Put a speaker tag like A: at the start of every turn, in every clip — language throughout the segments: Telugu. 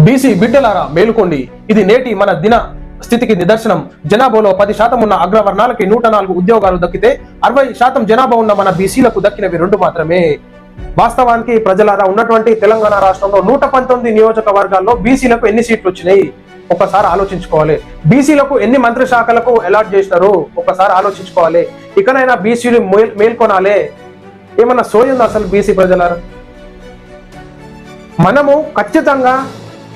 A: బీసీ బిడ్డలారా మేలుకోండి. ఇది నేటి మన దిన స్థితికి నిదర్శనం. జనాభాలో 10% ఉన్న అగ్రవర్ణాలకి 104 ఉద్యోగాలు దక్కితే 60% జనాభా ఉన్న మన బీసీలకు దక్కినవి 2 మాత్రమే. వాస్తవానికి ప్రజలారా ఉన్నటువంటి తెలంగాణ రాష్ట్రంలో 119 నియోజకవర్గాల్లో బీసీలకు ఎన్ని సీట్లు వచ్చినాయి ఒకసారి ఆలోచించుకోవాలి. బీసీలకు ఎన్ని మంత్రి శాఖలకు అలాట్ చేసినారు ఒకసారి ఆలోచించుకోవాలి. ఇకనైనా బీసీలు మేల్కొనాలే. ఏమన్నా సోయింది అసలు బీసీ ప్రజలారా? మనము ఖచ్చితంగా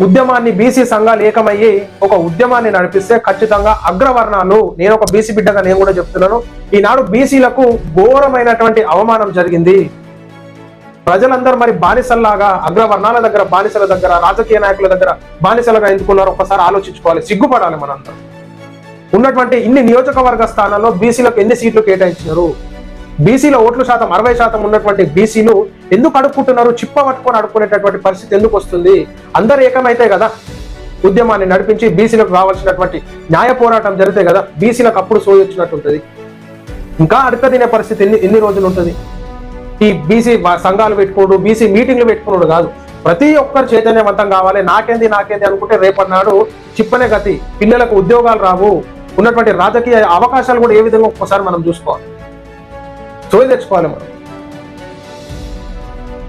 A: ఉద్యమాన్ని బీసీ సంఘాలు ఏకమయ్యి ఒక ఉద్యమాన్ని నడిపిస్తే ఖచ్చితంగా అగ్రవర్ణాలు, నేను ఒక బీసీ బిడ్డగా నేను కూడా చెప్తున్నాను, ఈనాడు బీసీలకు ఘోరమైనటువంటి అవమానం జరిగింది. ప్రజలందరూ మరి బానిసల్లాగా అగ్రవర్ణాల దగ్గర, బానిసల దగ్గర, రాజకీయ నాయకుల దగ్గర బానిసలుగా ఎందుకున్నారో ఒకసారి ఆలోచించుకోవాలి. సిగ్గుపడాలి మనంతా. ఉన్నటువంటి ఇన్ని నియోజకవర్గ స్థానాల్లో బీసీలకు ఎన్ని సీట్లు కేటాయించినారు? బీసీల ఓట్ల శాతం 60% ఉన్నటువంటి బీసీలు ఎందుకు అడుక్కుంటున్నారు? చిప్ప పట్టుకొని అడుక్కునేటటువంటి పరిస్థితి ఎందుకు వస్తుంది? అందరు ఏకమైతే కదా ఉద్యమాన్ని నడిపించి బీసీలకు రావాల్సినటువంటి న్యాయ పోరాటం జరిగితే కదా బీసీలకు అప్పుడు సోయి వచ్చినట్టు ఉంటుంది. ఇంకా అడక తినే పరిస్థితి ఎన్ని రోజులు ఉంటుంది? ఈ బీసీ సంఘాలు పెట్టుకోడు, బీసీ మీటింగ్లు పెట్టుకున్నాడు కాదు, ప్రతి ఒక్కరు చైతన్యవంతం కావాలి. నాకేంది అనుకుంటే రేపన్నాడు చిప్పనే గతి. పిల్లలకు ఉద్యోగాలు రావు. ఉన్నటువంటి రాజకీయ అవకాశాలు కూడా ఏ విధంగా ఒక్కసారి మనం చూసుకోవాలి, సోయి తెచ్చుకోవాలి. మనం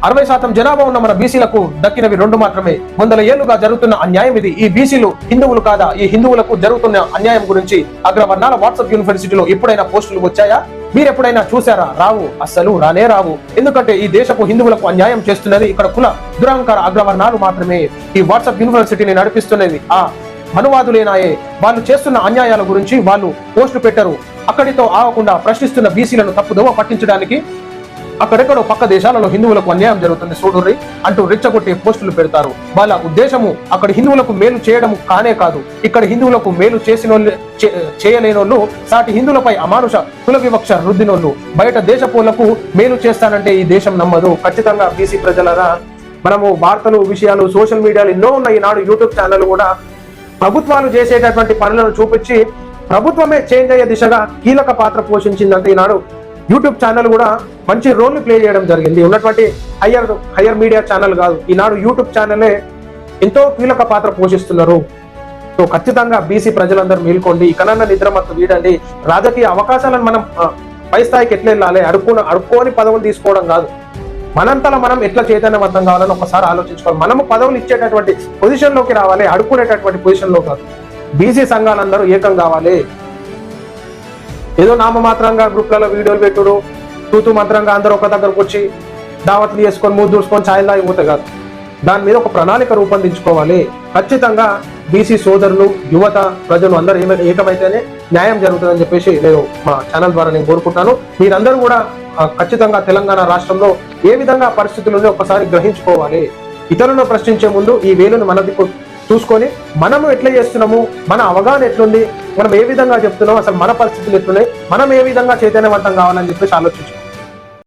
A: 60% జనాభా ఉన్న మన బీసీలకు దక్కినవి 2 మాత్రమే. 100 ఏళ్లుగా జరుగుతున్న అన్యాయం ఇది. ఈ బీసీలు హిందువులు కాదా? ఈ హిందువులకు జరుగుతున్న అన్యాయం గురించి అగ్రవర్ణాల వాట్సాప్ యూనివర్సిటీలో ఎప్పుడైనా పోస్టులు వచ్చాయా? మీరు ఎప్పుడైనా చూసారా? రావు, అస్సలు రానే రావు. ఎందుకంటే ఈ దేశపు హిందువులకు అన్యాయం చేస్తున్నది ఇక్కడ కుల దురహంకార అగ్రవర్ణాలు మాత్రమే. ఈ వాట్సాప్ యూనివర్సిటీని నడిపిస్తున్నది ఆ మనువాదులేనాయే. వాళ్ళు చేస్తున్న అన్యాయాల గురించి వాళ్ళు పోస్టులు పెట్టరు. అక్కడితో ఆగకుండా ప్రశ్నిస్తున్న బీసీలను తప్పుదోవ పట్టించడానికి అక్కడెక్కడో పక్క దేశాలలో హిందువులకు అన్యాయం జరుగుతుంది చూడుర్రి అంటూ రెచ్చగొట్టే పోస్టులు పెడతారు. వాళ్ళ ఉద్దేశము అక్కడ హిందువులకు మేలు చేయడం కానే కాదు, ఇక్కడ హిందువులకు మేలు చేయలేనోళ్ళు సాటి హిందువులపై అమానుష కుల వివక్ష రుద్దినోళ్ళు బయట దేశపోళ్లకు మేలు చేస్తానంటే ఈ దేశం నమ్మదు. ఖచ్చితంగా బీసీ ప్రజలరా, మనము వార్తలు, విషయాలు, సోషల్ మీడియాలు ఎన్నో ఉన్నాయి. ఈనాడు యూట్యూబ్ ఛానల్ కూడా ప్రభుత్వాలు చేసేటటువంటి పనులను చూపించి ప్రభుత్వమే చేంజ్ అయ్యే దిశగా కీలక పాత్ర పోషించిందంటే ఈనాడు యూట్యూబ్ ఛానల్ కూడా మంచి రోల్ ప్లే చేయడం జరిగింది. ఉన్నటువంటి హయ్యర్ మీడియా ఛానల్ కాదు, ఈనాడు యూట్యూబ్ ఛానలే ఎంతో కీలక పాత్ర పోషిస్తున్నారు. సో ఖచ్చితంగా బీసీ ప్రజలందరూ మేల్కోండి. ఇకనన్నా నిద్రమత్తు వీడండి. రాజకీయ అవకాశాలను మనం పై స్థాయికి ఎట్లా వెళ్ళాలి? అడుక్కోని పదవులు తీసుకోవడం కాదు, మనంతలా మనం ఎట్లా చైతన్యవంతం కావాలని ఒకసారి ఆలోచించుకోవాలి. మనము పదవులు ఇచ్చేటటువంటి పొజిషన్లోకి రావాలి, అడుక్కునేటటువంటి పొజిషన్లో కాదు. బీసీ సంఘాలందరూ ఏకం కావాలి. ఏదో నామమాత్రంగా గ్రూప్లలో వీడియోలు పెట్టుడు, తూతు మంత్రంగా అందరూ ఒక దగ్గరకు వచ్చి దావత్లు చేసుకొని మూడు దూసుకొని ఛాయలు తాగిపోతే కాదు. దాని మీద ఒక ప్రణాళిక రూపొందించుకోవాలి. ఖచ్చితంగా బీసీ సోదరులు, యువత, ప్రజలు అందరూ ఏకమైతేనే న్యాయం జరుగుతుందని చెప్పేసి నేను మా ఛానల్ ద్వారా నేను కోరుకుంటాను. మీరందరూ కూడా ఖచ్చితంగా తెలంగాణ రాష్ట్రంలో ఏ విధంగా పరిస్థితులు ఉన్నాయో ఒకసారి గ్రహించుకోవాలి. ఇతరులను ప్రశ్నించే ముందు ఈ వేలును మనది చూసుకొని మనము ఎట్లా చేస్తున్నాము, మన అవగాహన ఎట్లుంది, మనం ఏ విధంగా చెప్తున్నాం, అసలు మన పరిస్థితులు ఎట్లున్నాయి, మనం ఏ విధంగా చైతన్యవంతం కావాలని చెప్పేసి ఆలోచించుకోవాలి.